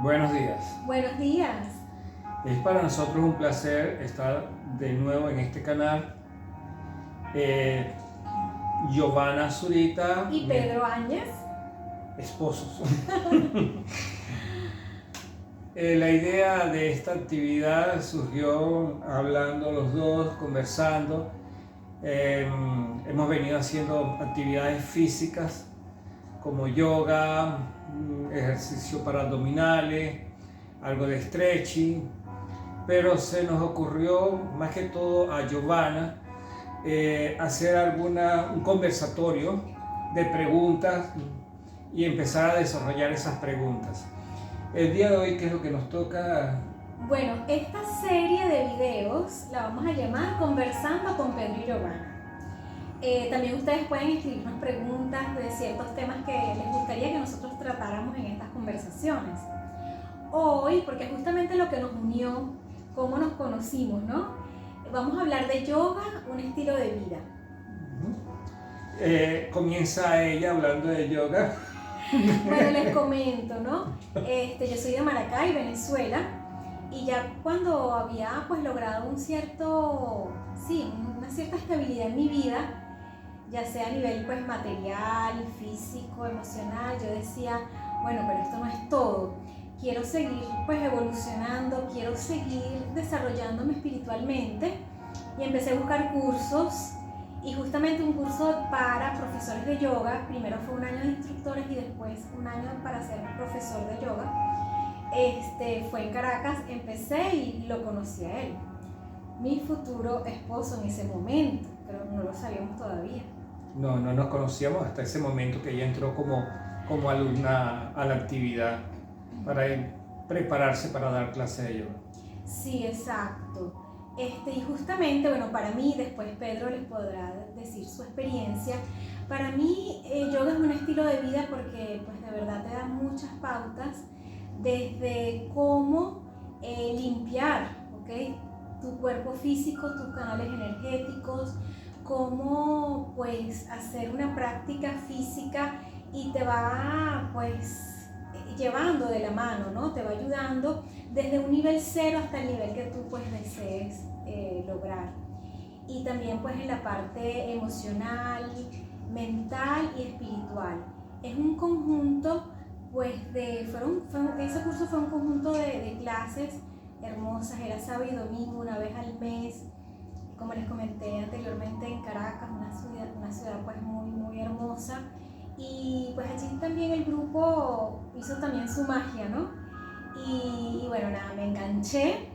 Buenos días. Buenos días. Es para nosotros un placer estar de nuevo en este canal. Eh, Giovanna Zurita, ¿Y mis Pedro Áñez? esposos. La idea de esta actividad surgió hablando los dos, conversando. Hemos venido haciendo actividades físicas como yoga, ejercicio para abdominales, algo de stretching. Pero se nos ocurrió, más que todo a Giovanna, hacer un conversatorio de preguntas y empezar a desarrollar esas preguntas. El día de hoy, ¿qué es lo que nos toca? Bueno, esta serie de videos la vamos a llamar Conversando con Pedro y Giovanna. También ustedes pueden escribirnos preguntas de ciertos temas que les gustaría que nosotros tratáramos en estas conversaciones. Hoy, porque justamente lo que nos unió, cómo nos conocimos, ¿no? Vamos a hablar de yoga, un estilo de vida. Comienza ella hablando de yoga. Bueno, les comento, ¿no? Yo soy de Maracay, Venezuela, y ya cuando había pues logrado una cierta estabilidad en mi vida, ya sea a nivel pues material, físico, emocional, yo decía, bueno, pero esto no es todo. Quiero seguir pues evolucionando, quiero seguir desarrollándome espiritualmente, y empecé a buscar cursos. Y justamente un curso para profesores de yoga, primero fue un año de instructores y después un año para ser profesor de yoga, fue en Caracas. Empecé y lo conocí a él, mi futuro esposo en ese momento, pero no lo sabíamos todavía. No nos conocíamos hasta ese momento que ella entró como alumna a la actividad para prepararse para dar clase de yoga. Sí, exacto. Y justamente, bueno, para mí, después Pedro les podrá decir su experiencia. Para mí, yoga es un estilo de vida porque, pues, de verdad te da muchas pautas desde cómo limpiar, ¿ok?, tu cuerpo físico, tus canales energéticos, cómo, pues, hacer una práctica física y te va, pues, llevando de la mano, ¿no? Te va ayudando desde un nivel cero hasta el nivel que tú pues desees lograr. Y también pues en la parte emocional, mental y espiritual. Es un conjunto pues ese curso fue un conjunto de clases hermosas, era sábado y domingo, una vez al mes, como les comenté anteriormente, en Caracas, una ciudad pues muy hermosa. Y pues allí también el grupo hizo también su magia, ¿no? Y bueno, nada, me enganché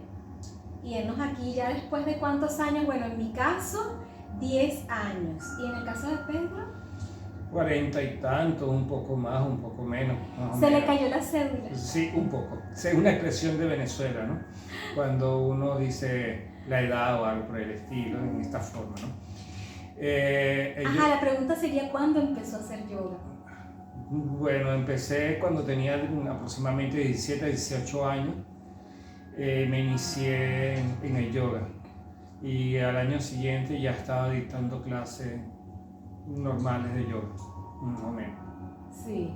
y enos aquí ya después de cuántos años. Bueno, en mi caso 10 años, y en el caso de Pedro 40 y tantos, un poco más, un poco menos. Más o se menos. le cayó la cédula. Sí, un poco. Es una expresión de Venezuela, ¿no? Cuando uno dice la edad o algo por el estilo, en esta forma, ¿no? La pregunta sería ¿cuándo empezó a hacer yoga? Bueno, empecé cuando tenía aproximadamente 17, 18 años. Me inicié en el yoga y al año siguiente ya estaba dictando clases normales de yoga, más o menos. Sí.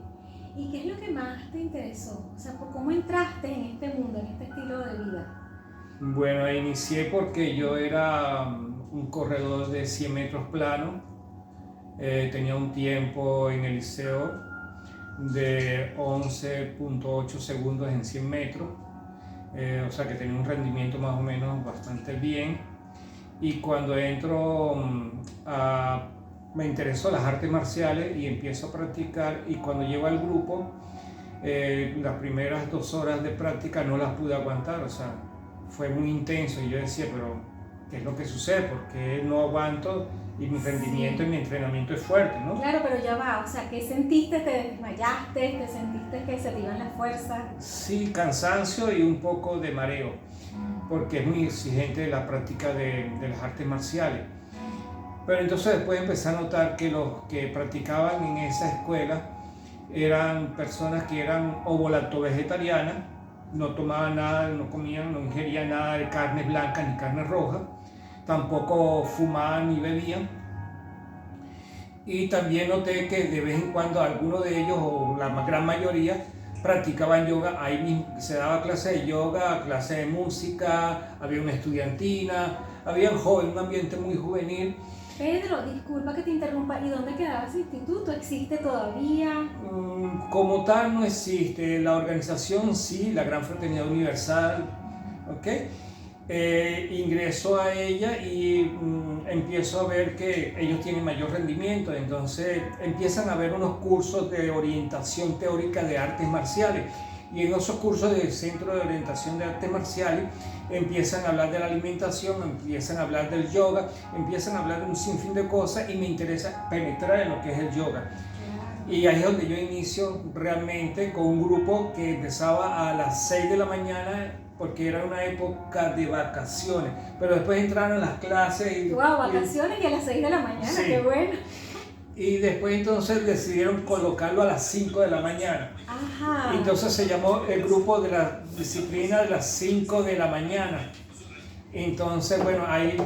¿Y qué es lo que más te interesó? O sea, ¿cómo entraste en este mundo, en este estilo de vida? Bueno, inicié porque yo era un corredor de 100 metros plano. Tenía un tiempo en el liceo de 11.8 segundos en 100 metros. O sea que tenía un rendimiento más o menos bastante bien. Y cuando entro me interesó las artes marciales y empiezo a practicar, y cuando llego al grupo, las primeras 2 horas de práctica no las pude aguantar, o sea, fue muy intenso y yo decía, pero ¿qué es lo que sucede? Porque no aguanto y mi rendimiento y mi entrenamiento es fuerte, ¿no? Claro, pero ya va, o sea, ¿qué sentiste? ¿Te desmayaste? ¿Te sentiste que se te iban las fuerzas? Sí, cansancio y un poco de mareo, porque es muy exigente la práctica de las artes marciales. Pero entonces después empecé a notar que los que practicaban en esa escuela eran personas que eran ovo-lacto-vegetarianas, no tomaban nada, no comían, no ingerían nada de carnes blancas ni carne roja, tampoco fumaban ni bebían. Y también noté que de vez en cuando algunos de ellos, o la gran mayoría, practicaban yoga, ahí mismo se daba clase de yoga, clase de música, había una estudiantina, había un joven, un ambiente muy juvenil. Pedro, disculpa que te interrumpa, ¿y dónde quedaba ese instituto? ¿Existe todavía? Como tal no existe, la organización sí, la Gran Fraternidad Universal, ¿ok? Ingreso a ella y empiezo a ver que ellos tienen mayor rendimiento, entonces empiezan a haber unos cursos de orientación teórica de artes marciales, y en esos cursos del Centro de Orientación de Artes Marciales empiezan a hablar de la alimentación, empiezan a hablar del yoga, empiezan a hablar de un sinfín de cosas, y me interesa penetrar en lo que es el yoga. Y ahí es donde yo inicio realmente con un grupo que empezaba a las 6 de la mañana, porque era una época de vacaciones, pero después entraron las clases y... ¡Wow! Vacaciones y a las 6 de la mañana, sí. ¡Qué bueno! Y después entonces decidieron colocarlo a las 5 de la mañana. Ajá. Entonces se llamó el grupo de la disciplina de las 5 de la mañana. Entonces, bueno, ahí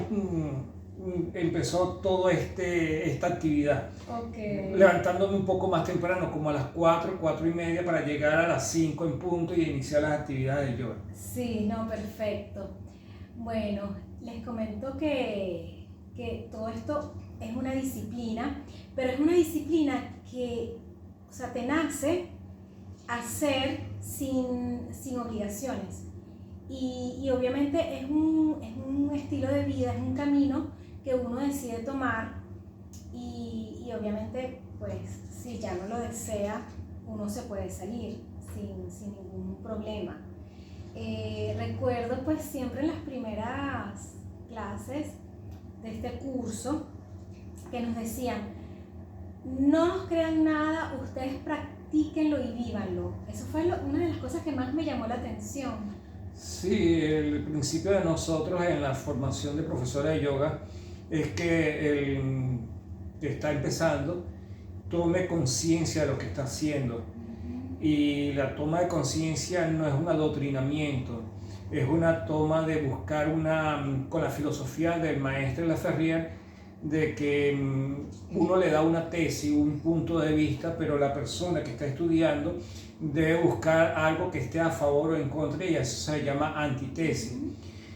empezó toda esta actividad. Okay. Levantándome un poco más temprano, como a las 4, 4 y media, para llegar a las 5 en punto y iniciar las actividades de yoga. Sí, no, perfecto. Bueno, les comento que todo esto es una disciplina, pero es una disciplina que, o sea, te nace hacer sin obligaciones. Y obviamente es un estilo de vida, es un camino que uno decide tomar, y obviamente, pues, si ya no lo desea, uno se puede salir sin ningún problema. Recuerdo, pues, siempre en las primeras clases de este curso que nos decían: no nos crean nada, ustedes practíquenlo y vívanlo. Eso fue una de las cosas que más me llamó la atención. Sí, el principio de nosotros en la formación de profesora de yoga es que el que está empezando tome conciencia de lo que está haciendo. Y la toma de conciencia no es un adoctrinamiento, es una toma de buscar con la filosofía del maestro Laferrière, de que uno le da una tesis, un punto de vista, pero la persona que está estudiando debe buscar algo que esté a favor o en contra, y eso se llama antitesis.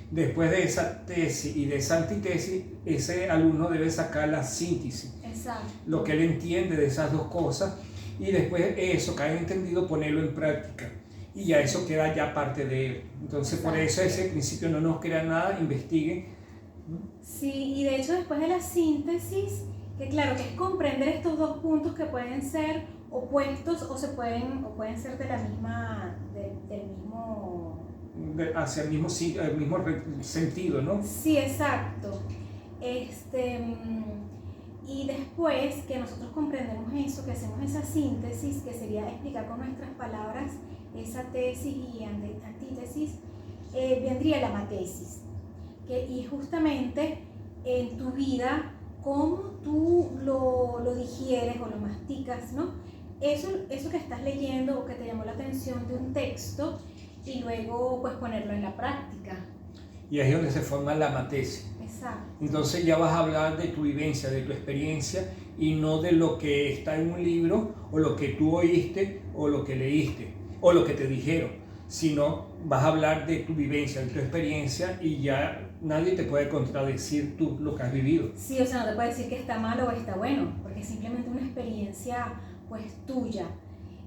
Después de esa tesis y de esa antitesis, ese alumno debe sacar la síntesis. Exacto. Lo que él entiende de esas dos cosas, y después eso que ha entendido ponerlo en práctica, y ya eso queda ya parte de él. Entonces, exacto, por eso ese principio: no nos crean nada, investiguen. Sí, y de hecho después de la síntesis, que claro, que es comprender estos dos puntos que pueden ser opuestos o pueden ser de la misma, del mismo... hacia el mismo sentido, ¿no? Sí, exacto. Y después que nosotros comprendemos eso, que hacemos esa síntesis, que sería explicar con nuestras palabras esa tesis y antítesis, vendría la matesis. Y justamente en tu vida, cómo tú lo digieres o lo masticas, ¿no? Eso que estás leyendo o que te llamó la atención de un texto, y luego pues ponerlo en la práctica. Y ahí es donde se forma la matesis. Exacto. Entonces ya vas a hablar de tu vivencia, de tu experiencia, y no de lo que está en un libro, o lo que tú oíste, o lo que leíste, o lo que te dijeron, sino vas a hablar de tu vivencia, de tu experiencia, y ya nadie te puede contradecir tú lo que has vivido. Sí, o sea, no te puede decir que está mal o está bueno, porque es simplemente una experiencia pues tuya.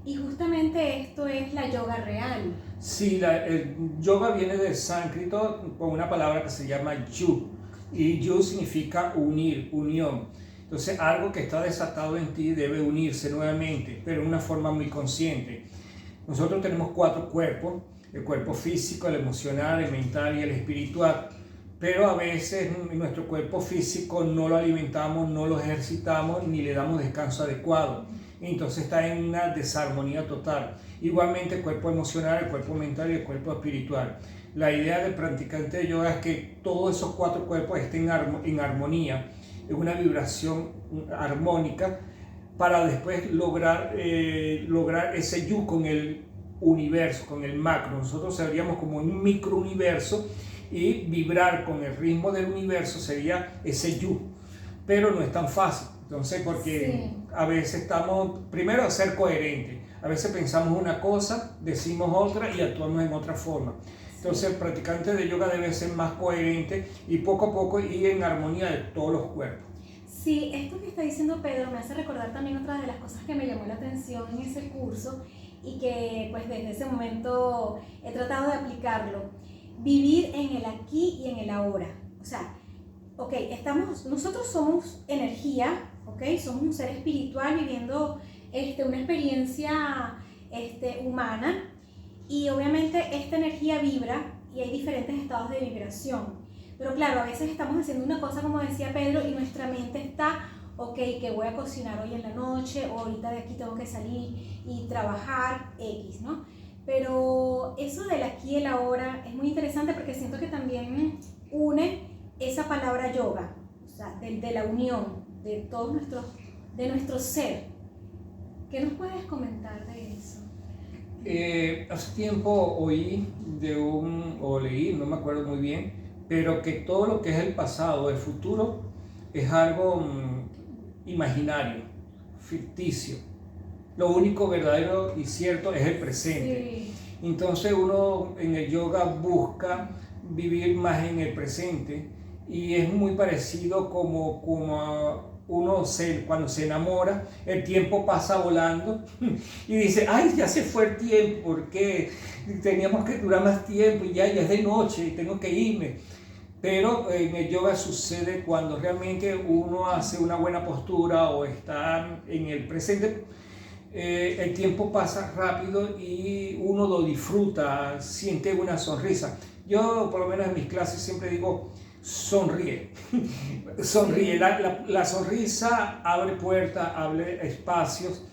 Y justamente esto es la yoga real. Sí, el yoga viene del sánscrito con una palabra que se llama yu, y yu significa unir, unión. Entonces, algo que está desatado en ti debe unirse nuevamente, pero de una forma muy consciente. Nosotros tenemos 4 cuerpos: el cuerpo físico, el emocional, el mental y el espiritual. Pero a veces nuestro cuerpo físico no lo alimentamos, no lo ejercitamos, ni le damos descanso adecuado. Entonces está en una desarmonía total. Igualmente el cuerpo emocional, el cuerpo mental y el cuerpo espiritual. La idea del practicante de yoga es que todos esos 4 cuerpos estén en armonía, en una vibración armónica, para después lograr ese yu con el universo, con el macro. Nosotros seríamos como un microuniverso, y vibrar con el ritmo del universo sería ese yu, pero no es tan fácil. Entonces, porque sí, a veces estamos, primero, a ser coherentes, A veces pensamos una cosa, decimos otra y actuamos en otra forma. Entonces el practicante de yoga debe ser más coherente y poco a poco ir en armonía de todos los cuerpos. Sí, esto que está diciendo Pedro me hace recordar también otra de las cosas que me llamó la atención en ese curso y que pues desde ese momento he tratado de aplicarlo. Vivir en el aquí y en el ahora. O sea, ok, nosotros somos energía, ok, somos un ser espiritual viviendo una experiencia humana y obviamente esta energía vibra y hay diferentes estados de vibración. Pero claro, a veces estamos haciendo una cosa como decía Pedro y nuestra mente está, ok, que voy a cocinar hoy en la noche o ahorita de aquí tengo que salir y trabajar X, ¿no? Pero eso del aquí y el ahora es muy interesante porque siento que también une esa palabra yoga, o sea, de la unión de todos de nuestro ser. ¿Qué nos puedes comentar de eso? Hace tiempo oí o leí, no me acuerdo muy bien, pero que todo lo que es el pasado, el futuro, es algo imaginario, ficticio. Lo único verdadero y cierto es el presente. Sí. Entonces uno en el yoga busca vivir más en el presente y es muy parecido como uno cuando se enamora, el tiempo pasa volando y dice, ay, ya se fue el tiempo, porque teníamos que durar más tiempo y ya es de noche y tengo que irme. Pero en el yoga sucede cuando realmente uno hace una buena postura o está en el presente, el tiempo pasa rápido y uno lo disfruta, siente una sonrisa. Yo por lo menos en mis clases siempre digo, sonríe, sonríe. La sonrisa abre puertas, abre espacios,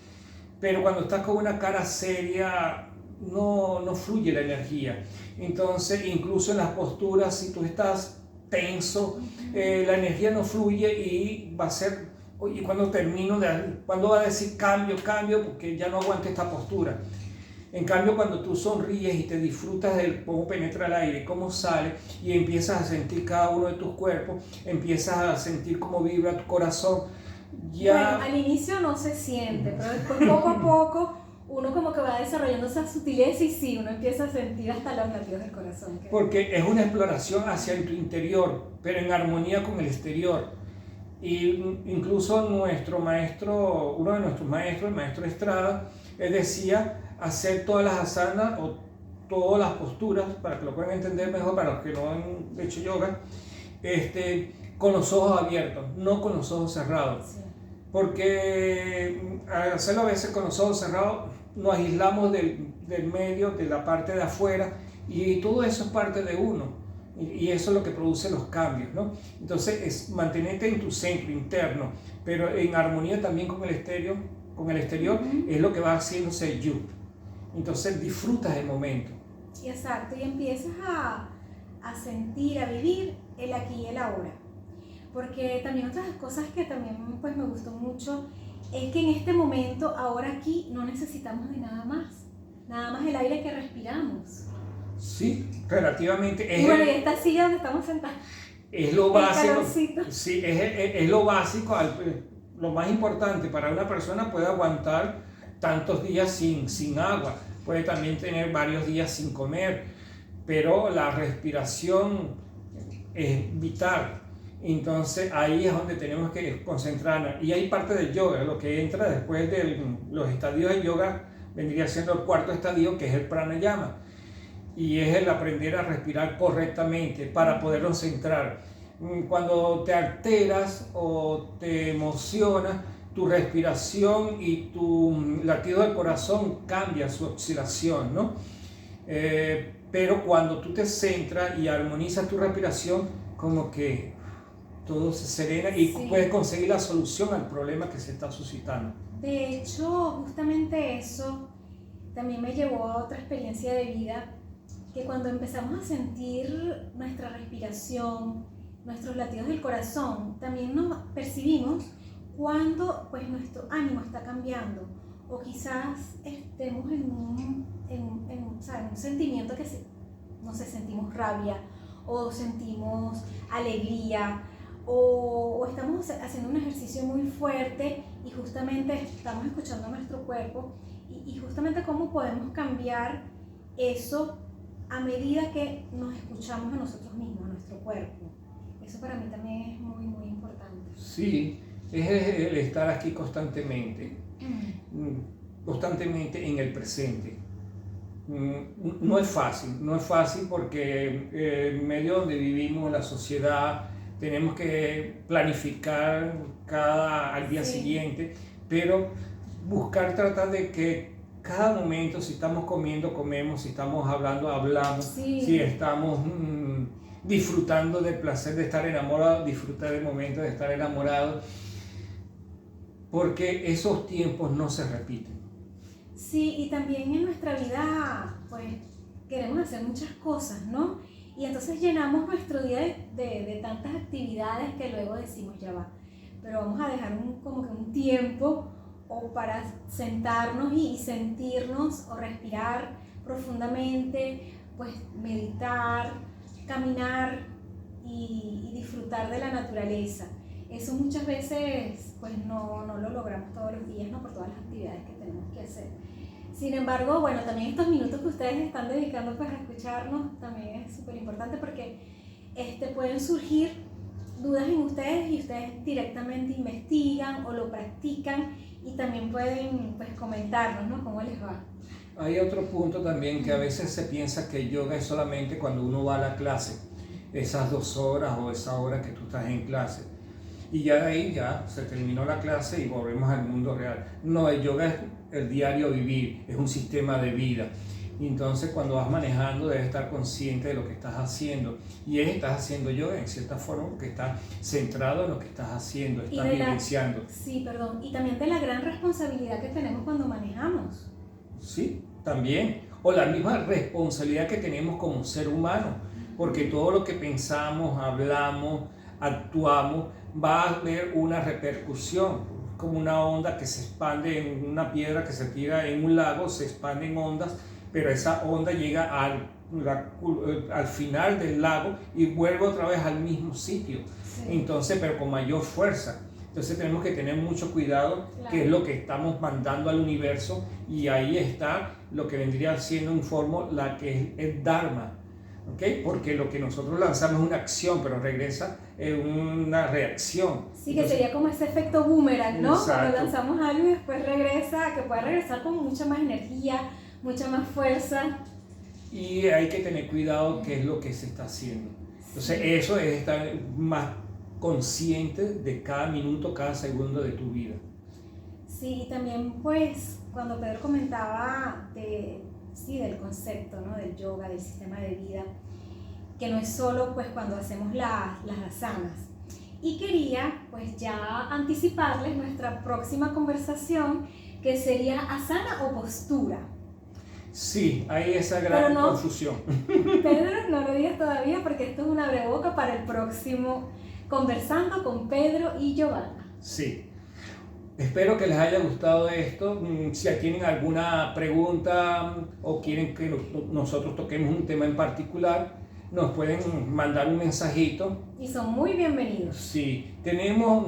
pero cuando estás con una cara seria no fluye la energía. Entonces incluso en las posturas, si tú estás tenso, la energía no fluye y va a ser, y cuando termino, cuando va a decir cambio, porque ya no aguanto esta postura. En cambio, cuando tú sonríes y te disfrutas de cómo penetra el aire, cómo sale, y empiezas a sentir cada uno de tus cuerpos, empiezas a sentir cómo vibra tu corazón. Bueno, al inicio no se siente, pero después poco a poco uno como que va desarrollando esa sutileza y sí, uno empieza a sentir hasta los latidos del corazón. Porque es una exploración hacia tu interior, pero en armonía con el exterior. Y incluso nuestro maestro, uno de nuestros maestros, el maestro Estrada, él decía hacer todas las asanas o todas las posturas, para que lo puedan entender mejor, para los que no han hecho yoga, con los ojos abiertos, no con los ojos cerrados. Sí. Porque al hacerlo a veces con los ojos cerrados, nos aislamos del medio, de la parte de afuera, y todo eso es parte de uno. Y eso es lo que produce los cambios, ¿no? Entonces es mantenerte en tu centro interno, pero en armonía también con el exterior, es lo que va haciéndose you. Entonces disfrutas el momento. Exacto, y empiezas a sentir, a vivir el aquí y el ahora. Porque también otras cosas que también pues me gustó mucho es que en este momento, ahora aquí, no necesitamos de nada más el aire que respiramos. Sí, relativamente. Y bueno, y esta silla donde estamos sentados. Es lo básico. Sí, es lo básico, lo más importante para una persona. Puede aguantar tantos días sin agua, puede también tener varios días sin comer, pero la respiración es vital. Entonces ahí es donde tenemos que concentrarnos. Y hay parte del yoga, lo que entra después de los estadios de yoga vendría siendo el cuarto estadio, que es el pranayama. Y es el aprender a respirar correctamente para podernos centrar. Cuando te alteras o te emocionas, tu respiración y tu latido del corazón cambia su oscilación, ¿no? Pero cuando tú te centras y armonizas tu respiración, como que todo se serena y sí, puedes conseguir la solución al problema que se está suscitando. De hecho, justamente eso también me llevó a otra experiencia de vida, que cuando empezamos a sentir nuestra respiración, nuestros latidos del corazón, también nos percibimos cuando pues nuestro ánimo está cambiando, o quizás estemos en un sentimiento que no sé, sentimos rabia o sentimos alegría, o estamos haciendo un ejercicio muy fuerte y justamente estamos escuchando a nuestro cuerpo y justamente cómo podemos cambiar eso a medida que nos escuchamos a nosotros mismos, a nuestro cuerpo. Eso para mí también es muy, muy importante. Sí, es el estar aquí constantemente, constantemente en el presente. No es fácil porque en medio donde vivimos, la sociedad, tenemos que planificar al día siguiente, pero tratar de que cada momento, si estamos comiendo, comemos, si estamos hablando, hablamos, si estamos disfrutando del placer de estar enamorado, disfrutar del momento de estar enamorado, porque esos tiempos no se repiten. Sí, y también en nuestra vida, pues, queremos hacer muchas cosas, ¿no? Y entonces llenamos nuestro día de tantas actividades que luego decimos, ya va, pero vamos a dejar como que un tiempo o para sentarnos y sentirnos o respirar profundamente, pues meditar, caminar y disfrutar de la naturaleza. Eso muchas veces pues no lo logramos todos los días, ¿no? Por todas las actividades que tenemos que hacer. Sin embargo, bueno, también estos minutos que ustedes están dedicando pues a escucharnos también es súper importante porque pueden surgir dudas en ustedes y ustedes directamente investigan o lo practican y también pueden pues comentarnos, ¿no? ¿Cómo les va? Hay otro punto también que a veces se piensa que yoga es solamente cuando uno va a la clase, esas 2 horas o esa hora que tú estás en clase. Y ya de ahí ya se terminó la clase y volvemos al mundo real. No, el yoga es el diario vivir, es un sistema de vida. Y entonces cuando vas manejando debes estar consciente de lo que estás haciendo. Y estás haciendo yoga en cierta forma porque estás centrado en lo que estás haciendo, estás vivenciando. Sí, perdón. Y también de la gran responsabilidad que tenemos cuando manejamos. Sí, también. O la misma responsabilidad que tenemos como ser humano. Porque todo lo que pensamos, hablamos, actuamos, va a haber una repercusión, como una onda que se expande en una piedra que se tira en un lago, se expande en ondas, pero esa onda llega al final del lago y vuelve otra vez al mismo sitio, entonces, pero con mayor fuerza. Entonces tenemos que tener mucho cuidado, qué es lo que estamos mandando al universo, y ahí está lo que vendría siendo un la que es el Dharma. ¿Okay? Porque lo que nosotros lanzamos es una acción, pero regresa una reacción. Sí, que sería como ese efecto boomerang, ¿no? Exacto. Cuando lanzamos algo y después regresa, que puede regresar con mucha más energía, mucha más fuerza. Y hay que tener cuidado qué es lo que se está haciendo. Entonces eso es estar más consciente de cada minuto, cada segundo de tu vida. Sí, y también pues cuando Pedro comentaba del concepto, ¿no? Del yoga, del sistema de vida, que no es solo pues cuando hacemos las asanas. Y quería pues ya anticiparles nuestra próxima conversación, que sería asana o postura. Sí, hay esa gran confusión. Pedro, no lo digas todavía porque esto es una abreboca para el próximo Conversando con Pedro y Giovanna. Sí. Espero que les haya gustado esto. Si tienen alguna pregunta o quieren que nosotros toquemos un tema en particular, nos pueden mandar un mensajito. Y son muy bienvenidos. Sí, tenemos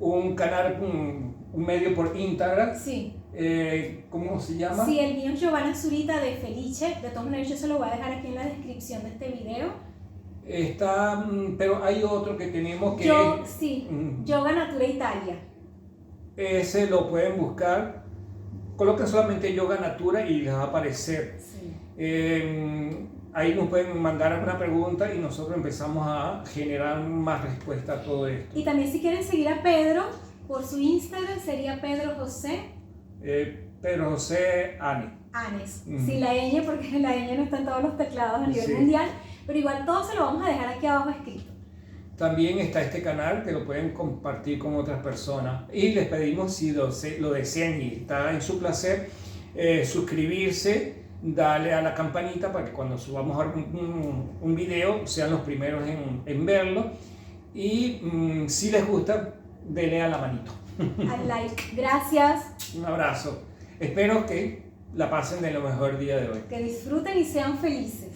un canal, un medio por Instagram. Sí. ¿Cómo se llama? Sí, el mío es Giovanna Zurita de Felice. De todas maneras, yo se lo voy a dejar aquí en la descripción de este video. Está, pero hay otro que tenemos que... Yoga Natura Italia. Ese lo pueden buscar, coloquen solamente Yoga Natura y les va a aparecer. Sí. Ahí nos pueden mandar alguna pregunta y nosotros empezamos a generar más respuesta a todo esto. Y también si quieren seguir a Pedro, por su Instagram sería Pedro José. Pedro José Anes. Sí, la ñ, porque la ñ no está en todos los teclados a nivel mundial, pero igual todo se lo vamos a dejar aquí abajo escrito. También está este canal que lo pueden compartir con otras personas y les pedimos, si lo desean y está en su placer, suscribirse, darle a la campanita para que cuando subamos un video sean los primeros en verlo, y si les gusta, denle a la manito. Al like. Gracias. Un abrazo. Espero que la pasen de lo mejor día de hoy. Que disfruten y sean felices.